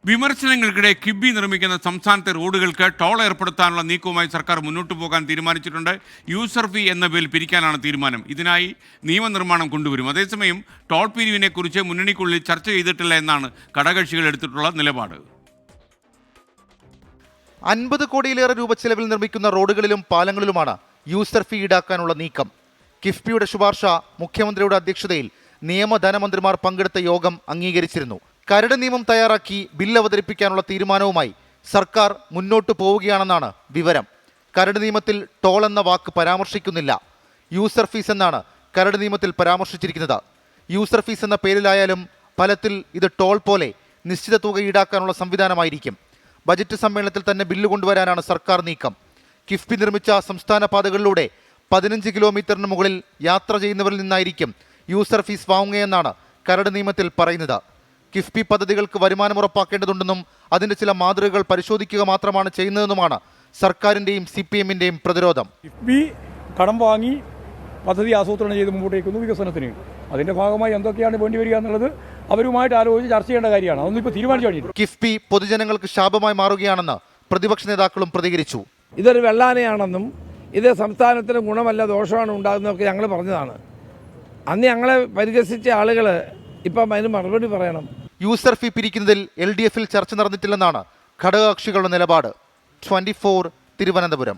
വിമർശനങ്ങൾക്കിടെ കിബി നിർമ്മിക്കുന്ന സംസ്ഥാനത്തെ റോഡുകൾക്ക് ടോൾ ഏർപ്പെടുത്താനുള്ള നീക്കവുമായി സർക്കാർ മുന്നോട്ട് പോകാൻ തീരുമാനിച്ചിട്ടുണ്ട്. യൂസർ ഫീ എന്ന പേരിൽ പിരിക്കാനാണ് തീരുമാനം. ഇതിനായി നിയമനിർമ്മാണം കൊണ്ടുവരും. അതേസമയം ടോൾ പിരിവിനെക്കുറിച്ച് മുന്നണിക്കുള്ളിൽ ചർച്ച ചെയ്തിട്ടില്ല എന്നാണ് ഘടകകക്ഷികൾ എടുത്തിട്ടുള്ള നിലപാട്. 50 കോടിയിലേറെ രൂപ ചെലവിൽ നിർമ്മിക്കുന്ന റോഡുകളിലും പാലങ്ങളിലുമാണ് യൂസർ ഫീ ഈടാക്കാനുള്ള നീക്കം. കിഫ്ബിയുടെ ശുപാർശ മുഖ്യമന്ത്രിയുടെ അധ്യക്ഷതയിൽ ധനമന്ത്രിമാർ പങ്കെടുത്ത യോഗം അംഗീകരിച്ചിരുന്നു. കരട് നിയമം തയ്യാറാക്കി ബില്ല് അവതരിപ്പിക്കാനുള്ള തീരുമാനവുമായി സർക്കാർ മുന്നോട്ട് പോവുകയാണെന്നാണ് വിവരം. കരട് നിയമത്തിൽ ടോൾ എന്ന വാക്ക് പരാമർശിക്കുന്നില്ല. യൂസർ ഫീസ് എന്നാണ് കരട് നിയമത്തിൽ പരാമർശിച്ചിരിക്കുന്നത്. യൂസർ ഫീസ് എന്ന പേരിലായാലും ഫലത്തിൽ ഇത് ടോൾ പോലെ നിശ്ചിത തുക ഈടാക്കാനുള്ള സംവിധാനമായിരിക്കും. ബജറ്റ് സമ്മേളനത്തിൽ തന്നെ ബില്ല് കൊണ്ടുവരാനാണ് സർക്കാർ നീക്കം. കിഫ്ബി നിർമ്മിച്ച സംസ്ഥാന പാതകളിലൂടെ 15 കിലോമീറ്ററിന് മുകളിൽ യാത്ര ചെയ്യുന്നവരിൽ നിന്നായിരിക്കും യൂസർ ഫീസ് വാങ്ങുകയെന്നാണ് കരട് നിയമത്തിൽ പറയുന്നത്. കിഫ്ബി പദ്ധതികൾക്ക് വരുമാനം ഉറപ്പാക്കേണ്ടതുണ്ടെന്നും അതിന്റെ ചില മാതൃകകൾ പരിശോധിക്കുക മാത്രമാണ് ചെയ്യുന്നതെന്നുമാണ് സർക്കാരിന്റെയും CPM-ന്റെയും പ്രതിരോധം. കിഫ്ബി കടം വാങ്ങി പദ്ധതി ആസൂത്രണം ചെയ്ത് മുമ്പോട്ടേക്കുന്നു വികസനത്തിന്. അതിന്റെ ഭാഗമായി എന്തൊക്കെയാണ് വേണ്ടി വരിക എന്നുള്ളത് അവരുമായിട്ട് ആലോചിച്ച് ചർച്ച ചെയ്യേണ്ട കാര്യമാണ്. അതൊന്നും ഇപ്പോൾ തീരുമാനിച്ചു കഴിഞ്ഞില്ല. കിഫ്ബി പൊതുജനങ്ങൾക്ക് ശാപമായി മാറുകയാണെന്ന് പ്രതിപക്ഷ നേതാക്കളും പ്രതികരിച്ചു. ഇതൊരു വെള്ളാനയാണെന്നും ഇത് സംസ്ഥാനത്തിന് ഗുണമല്ല ദോഷമാണ് ഉണ്ടാകുന്നതൊക്കെ ഞങ്ങൾ പറഞ്ഞതാണ്. അന്ന് ഞങ്ങളെ പരിഹസിച്ച ആളുകൾ ഇപ്പം അതിന് മറുപടി പറയണം. യൂസർ ഫീ പിരിക്കുന്നതിൽ LDF-ൽ ചർച്ച നടന്നിട്ടില്ലെന്നാണ് ഘടകകക്ഷികളുടെ നിലപാട്. 24 തിരുവനന്തപുരം.